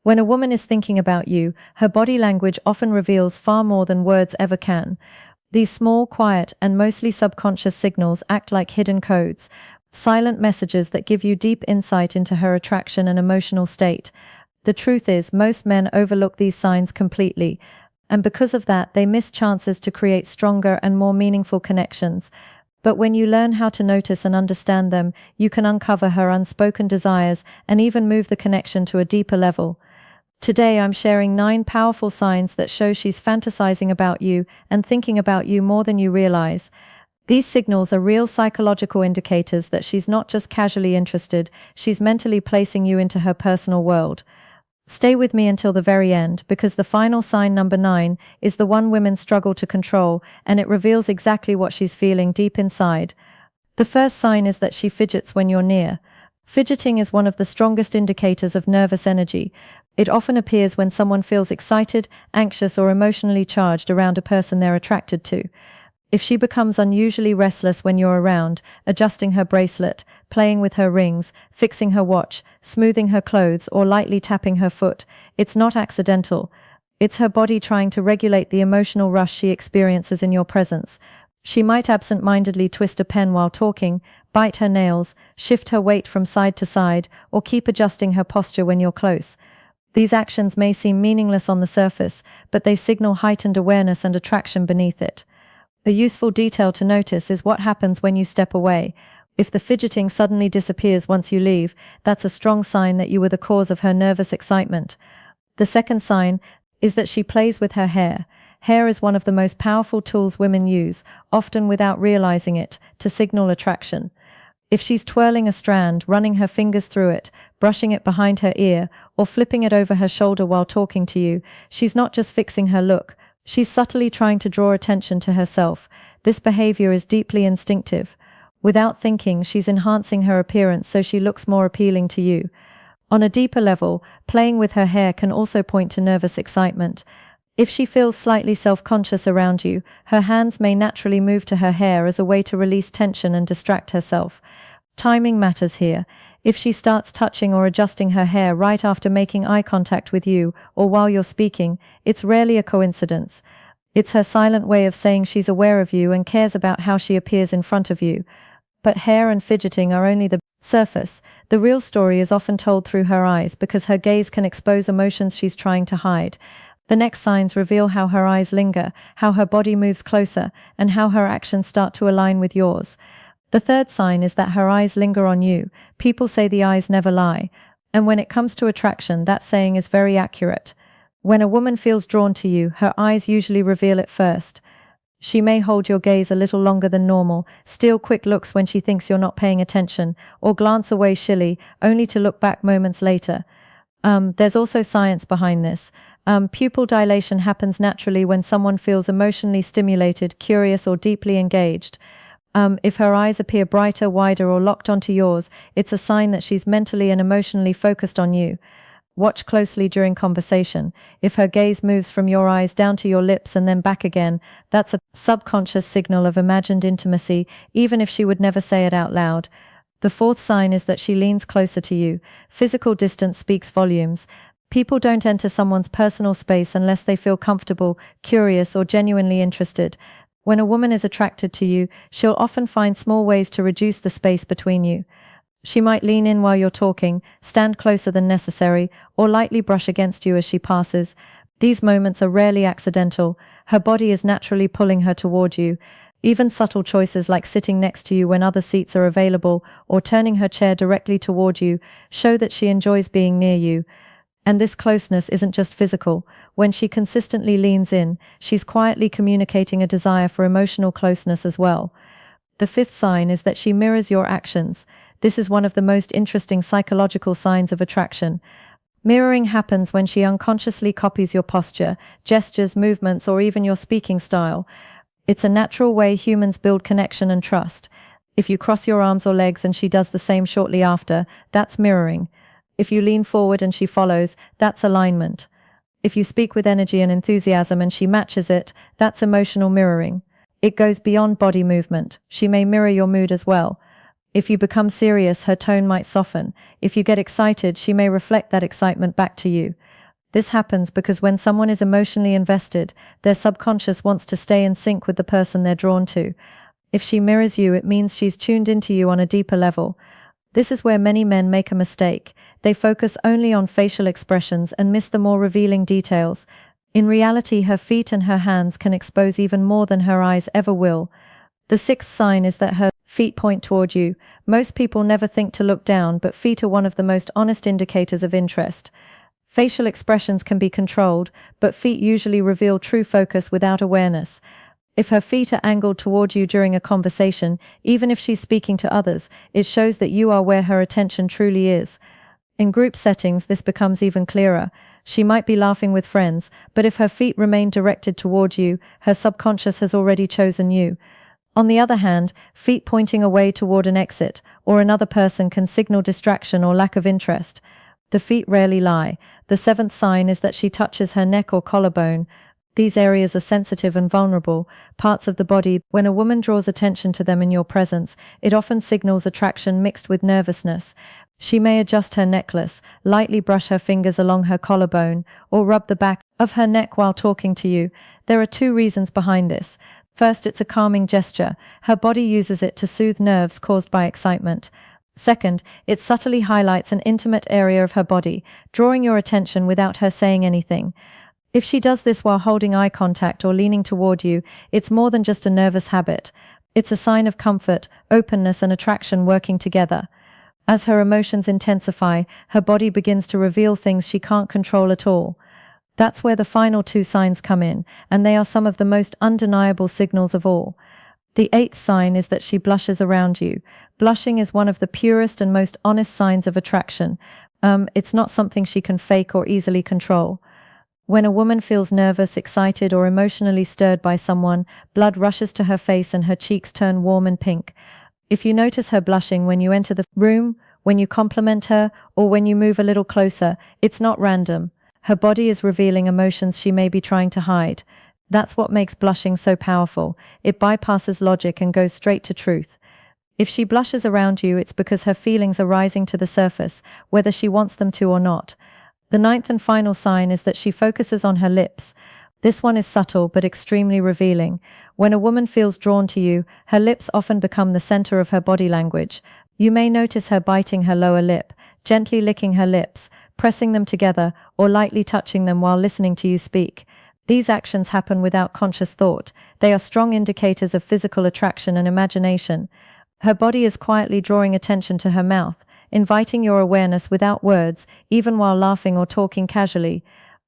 When a woman is thinking about you, her body language often reveals far more than words ever can. These small, quiet, and mostly subconscious signals act like hidden codes, silent messages that give you deep insight into her attraction and emotional state. The truth is, most men overlook these signs completely, and because of that, they miss chances to create stronger and more meaningful connections. But when you learn how to notice and understand them, you can uncover her unspoken desires and even move the connection to a deeper level. Today I'm sharing 9 powerful signs that show she's fantasizing about you and thinking about you more than you realize. These signals are real psychological indicators that she's not just casually interested, she's mentally placing you into her personal world. Stay with me until the very end, because the final sign, number 9, is the one women struggle to control, and it reveals exactly what she's feeling deep inside. The first sign is that she fidgets when you're near. Fidgeting is one of the strongest indicators of nervous energy. It often appears when someone feels excited, anxious, or emotionally charged around a person they're attracted to. If she becomes unusually restless when you're around, adjusting her bracelet, playing with her rings, fixing her watch, smoothing her clothes, or lightly tapping her foot, it's not accidental. It's her body trying to regulate the emotional rush she experiences in your presence. She might absent-mindedly twist a pen while talking, bite her nails, shift her weight from side to side, or keep adjusting her posture when you're close. These actions may seem meaningless on the surface, but they signal heightened awareness and attraction beneath it. A useful detail to notice is what happens when you step away. If the fidgeting suddenly disappears once you leave, that's a strong sign that you were the cause of her nervous excitement. The second sign is that she plays with her hair. Hair is one of the most powerful tools women use, often without realizing it, to signal attraction. If she's twirling a strand, running her fingers through it, brushing it behind her ear, or flipping it over her shoulder while talking to you, she's not just fixing her look. She's subtly trying to draw attention to herself. This behavior is deeply instinctive. Without thinking, she's enhancing her appearance so she looks more appealing to you. On a deeper level, playing with her hair can also point to nervous excitement. If she feels slightly self-conscious around you, her hands may naturally move to her hair as a way to release tension and distract herself. Timing matters here. If she starts touching or adjusting her hair right after making eye contact with you, or while you're speaking, it's rarely a coincidence. It's her silent way of saying she's aware of you and cares about how she appears in front of you. But hair and fidgeting are only the surface. The real story is often told through her eyes, because her gaze can expose emotions she's trying to hide. The next signs reveal how her eyes linger, how her body moves closer, and how her actions start to align with yours. The third sign is that her eyes linger on you. People say the eyes never lie. And when it comes to attraction, that saying is very accurate. When a woman feels drawn to you, her eyes usually reveal it first. She may hold your gaze a little longer than normal, steal quick looks when she thinks you're not paying attention, or glance away shyly, only to look back moments later. There's also science behind this. Pupil dilation happens naturally when someone feels emotionally stimulated, curious, or deeply engaged. If her eyes appear brighter, wider, or locked onto yours, it's a sign that she's mentally and emotionally focused on you. Watch closely during conversation. If her gaze moves from your eyes down to your lips and then back again, that's a subconscious signal of imagined intimacy, even if she would never say it out loud. The fourth sign is that she leans closer to you. Physical distance speaks volumes. People don't enter someone's personal space unless they feel comfortable, curious, or genuinely interested. When a woman is attracted to you, she'll often find small ways to reduce the space between you. She might lean in while you're talking, stand closer than necessary, or lightly brush against you as she passes. These moments are rarely accidental. Her body is naturally pulling her toward you. Even subtle choices like sitting next to you when other seats are available, or turning her chair directly toward you, show that she enjoys being near you. And this closeness isn't just physical. When she consistently leans in, she's quietly communicating a desire for emotional closeness as well. The fifth sign is that she mirrors your actions. This is one of the most interesting psychological signs of attraction. Mirroring happens when she unconsciously copies your posture, gestures, movements, or even your speaking style. It's a natural way humans build connection and trust. If you cross your arms or legs and she does the same shortly after, that's mirroring. If you lean forward and she follows, that's alignment. If you speak with energy and enthusiasm and she matches it, that's emotional mirroring. It goes beyond body movement. She may mirror your mood as well. If you become serious, her tone might soften. If you get excited, she may reflect that excitement back to you. This happens because when someone is emotionally invested, their subconscious wants to stay in sync with the person they're drawn to. If she mirrors you, it means she's tuned into you on a deeper level. This is where many men make a mistake. They focus only on facial expressions and miss the more revealing details. In reality, her feet and her hands can expose even more than her eyes ever will. The sixth sign is that her feet point toward you. Most people never think to look down, but feet are one of the most honest indicators of interest. Facial expressions can be controlled, but feet usually reveal true focus without awareness. If her feet are angled toward you during a conversation, even if she's speaking to others, it shows that you are where her attention truly is. In group settings, this becomes even clearer. She might be laughing with friends, but if her feet remain directed toward you, her subconscious has already chosen you. On the other hand, feet pointing away toward an exit or another person can signal distraction or lack of interest. The feet rarely lie. The seventh sign is that she touches her neck or collarbone. These areas are sensitive and vulnerable, parts of the body. When a woman draws attention to them in your presence, it often signals attraction mixed with nervousness. She may adjust her necklace, lightly brush her fingers along her collarbone, or rub the back of her neck while talking to you. There are two reasons behind this. First, it's a calming gesture. Her body uses it to soothe nerves caused by excitement. Second, it subtly highlights an intimate area of her body, drawing your attention without her saying anything. If she does this while holding eye contact or leaning toward you, it's more than just a nervous habit. It's a sign of comfort, openness, and attraction working together. As her emotions intensify, her body begins to reveal things she can't control at all. That's where the final two signs come in, and they are some of the most undeniable signals of all. The eighth sign is that she blushes around you. Blushing is one of the purest and most honest signs of attraction. It's not something she can fake or easily control. When a woman feels nervous, excited, or emotionally stirred by someone, blood rushes to her face and her cheeks turn warm and pink. If you notice her blushing when you enter the room, when you compliment her, or when you move a little closer, it's not random. Her body is revealing emotions she may be trying to hide. That's what makes blushing so powerful. It bypasses logic and goes straight to truth. If she blushes around you, it's because her feelings are rising to the surface, whether she wants them to or not. The ninth and final sign is that she focuses on her lips. This one is subtle but extremely revealing. When a woman feels drawn to you, her lips often become the center of her body language. You may notice her biting her lower lip, gently licking her lips, pressing them together, or lightly touching them while listening to you speak. These actions happen without conscious thought. They are strong indicators of physical attraction and imagination. Her body is quietly drawing attention to her mouth, inviting your awareness without words, even while laughing or talking casually.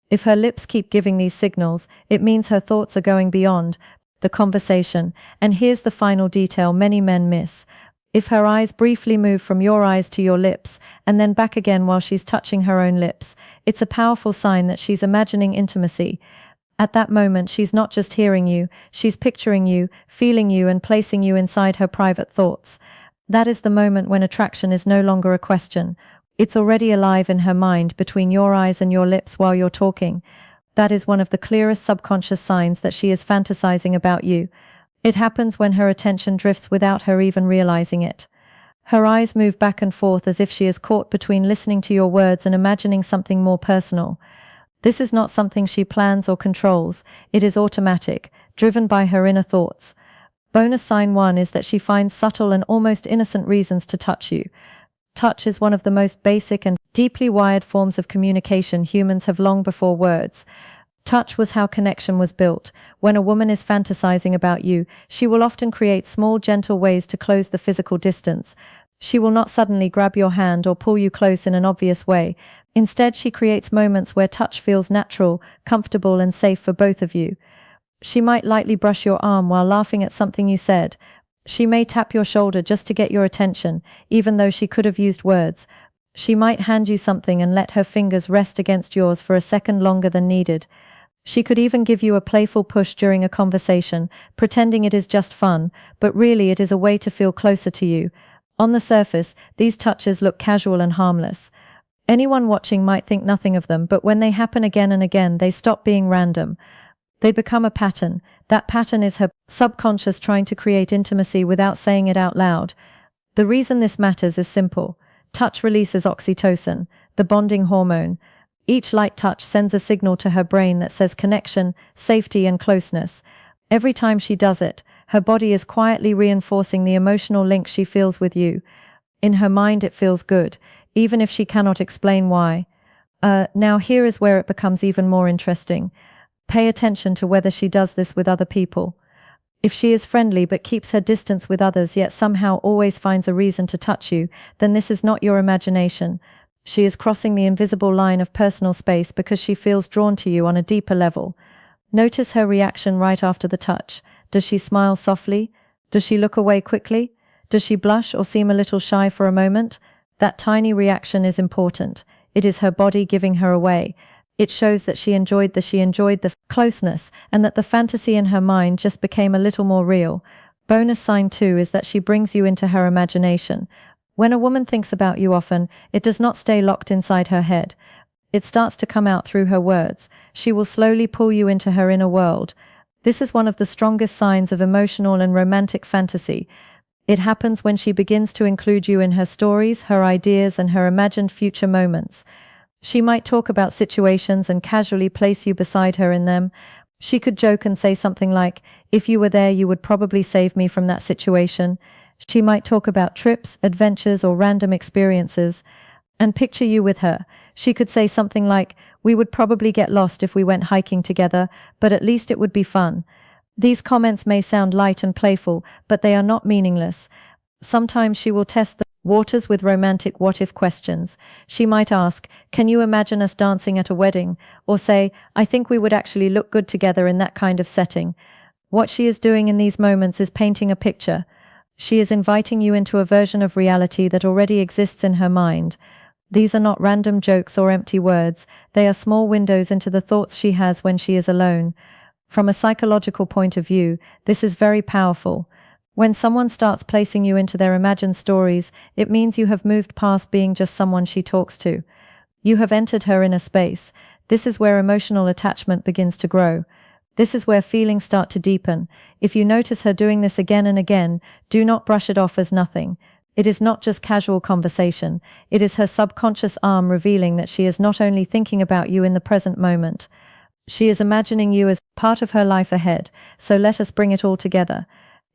If her lips keep giving these signals, it means her thoughts are going beyond the conversation. And here's the final detail many men miss. If her eyes briefly move from your eyes to your lips, and then back again while she's touching her own lips, it's a powerful sign that she's imagining intimacy. At that moment, she's not just hearing you, she's picturing you, feeling you, and placing you inside her private thoughts. That is the moment when attraction is no longer a question. It's already alive in her mind between your eyes and your lips while you're talking. That is one of the clearest subconscious signs that she is fantasizing about you. It happens when her attention drifts without her even realizing it. Her eyes move back and forth as if she is caught between listening to your words and imagining something more personal. This is not something she plans or controls. It is automatic, driven by her inner thoughts. Bonus sign 1 is that she finds subtle and almost innocent reasons to touch you. Touch is one of the most basic and deeply wired forms of communication humans have long before words. Touch was how connection was built. When a woman is fantasizing about you, she will often create small, gentle ways to close the physical distance. She will not suddenly grab your hand or pull you close in an obvious way. Instead, she creates moments where touch feels natural, comfortable, and safe for both of you. She might lightly brush your arm while laughing at something you said. She may tap your shoulder just to get your attention, even though she could have used words. She might hand you something and let her fingers rest against yours for a second longer than needed. She could even give you a playful push during a conversation, pretending it is just fun, but really it is a way to feel closer to you. On the surface, these touches look casual and harmless. Anyone watching might think nothing of them, but when they happen again and again, they stop being random. They become a pattern. That pattern is her subconscious trying to create intimacy without saying it out loud. The reason this matters is simple. Touch releases oxytocin, the bonding hormone. Each light touch sends a signal to her brain that says connection, safety, and closeness. Every time she does it, her body is quietly reinforcing the emotional link she feels with you. In her mind, it feels good, even if she cannot explain why. Now here is where it becomes even more interesting. Pay attention to whether she does this with other people. If she is friendly but keeps her distance with others yet somehow always finds a reason to touch you, then this is not your imagination. She is crossing the invisible line of personal space because she feels drawn to you on a deeper level. Notice her reaction right after the touch. Does she smile softly? Does she look away quickly? Does she blush or seem a little shy for a moment? That tiny reaction is important. It is her body giving her away. It shows that she enjoyed the closeness and that the fantasy in her mind just became a little more real. Bonus sign 2 is that she brings you into her imagination. When a woman thinks about you often, it does not stay locked inside her head. It starts to come out through her words. She will slowly pull you into her inner world. This is one of the strongest signs of emotional and romantic fantasy. It happens when she begins to include you in her stories, her ideas, and her imagined future moments. She might talk about situations and casually place you beside her in them. She could joke and say something like, "If you were there, you would probably save me from that situation." She might talk about trips, adventures, or random experiences, and picture you with her. She could say something like, "We would probably get lost if we went hiking together, but at least it would be fun." These comments may sound light and playful, but they are not meaningless. Sometimes she will test the waters with romantic what-if questions. She might ask, "Can you imagine us dancing at a wedding?" Or say, "I think we would actually look good together in that kind of setting." What she is doing in these moments is painting a picture. She is inviting you into a version of reality that already exists in her mind. These are not random jokes or empty words. They are small windows into the thoughts she has when she is alone. From a psychological point of view, this is very powerful. When someone starts placing you into their imagined stories, it means you have moved past being just someone she talks to. You have entered her inner space. This is where emotional attachment begins to grow. This is where feelings start to deepen. If you notice her doing this again and again, do not brush it off as nothing. It is not just casual conversation. It is her subconscious arm revealing that she is not only thinking about you in the present moment. She is imagining you as part of her life ahead, so let us bring it all together.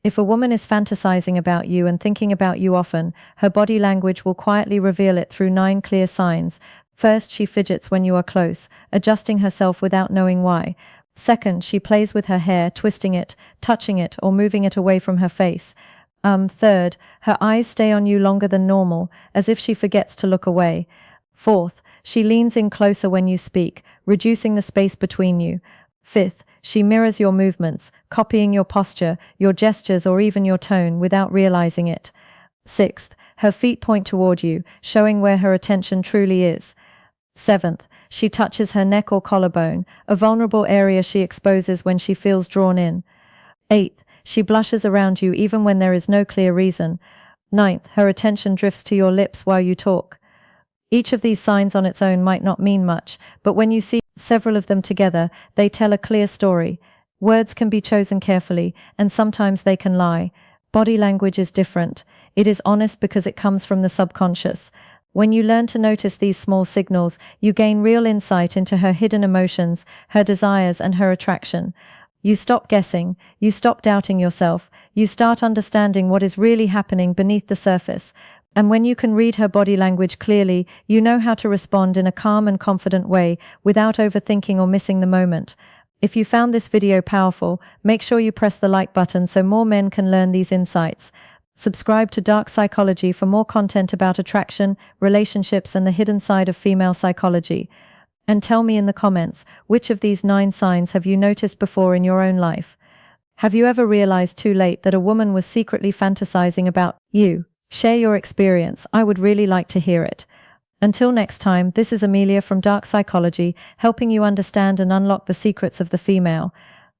If a woman is fantasizing about you and thinking about you often, her body language will quietly reveal it through 9 clear signs. First, she fidgets when you are close, adjusting herself without knowing why. Second, she plays with her hair, twisting it, touching it, or moving it away from her face. Third, her eyes stay on you longer than normal, as if she forgets to look away. Fourth, she leans in closer when you speak, reducing the space between you. Fifth, she mirrors your movements, copying your posture, your gestures, or even your tone without realizing it. Sixth, her feet point toward you, showing where her attention truly is. Seventh, she touches her neck or collarbone, a vulnerable area she exposes when she feels drawn in. Eighth, she blushes around you even when there is no clear reason. Ninth, her attention drifts to your lips while you talk. Each of these signs on its own might not mean much, but when you see several of them together, they tell a clear story. Words can be chosen carefully, and sometimes they can lie. Body language is different. It is honest because it comes from the subconscious. When you learn to notice these small signals, you gain real insight into her hidden emotions, her desires, and her attraction. You stop guessing, you stop doubting yourself, you start understanding what is really happening beneath the surface. And when you can read her body language clearly, you know how to respond in a calm and confident way without overthinking or missing the moment. If you found this video powerful, make sure you press the like button so more men can learn these insights. Subscribe to Dark Psychology for more content about attraction, relationships, and the hidden side of female psychology. And tell me in the comments, which of these 9 signs have you noticed before in your own life? Have you ever realized too late that a woman was secretly fantasizing about you? Share your experience. I would really like to hear it. Until next time, this is Amelia from Dark Psychology, helping you understand and unlock the secrets of the female.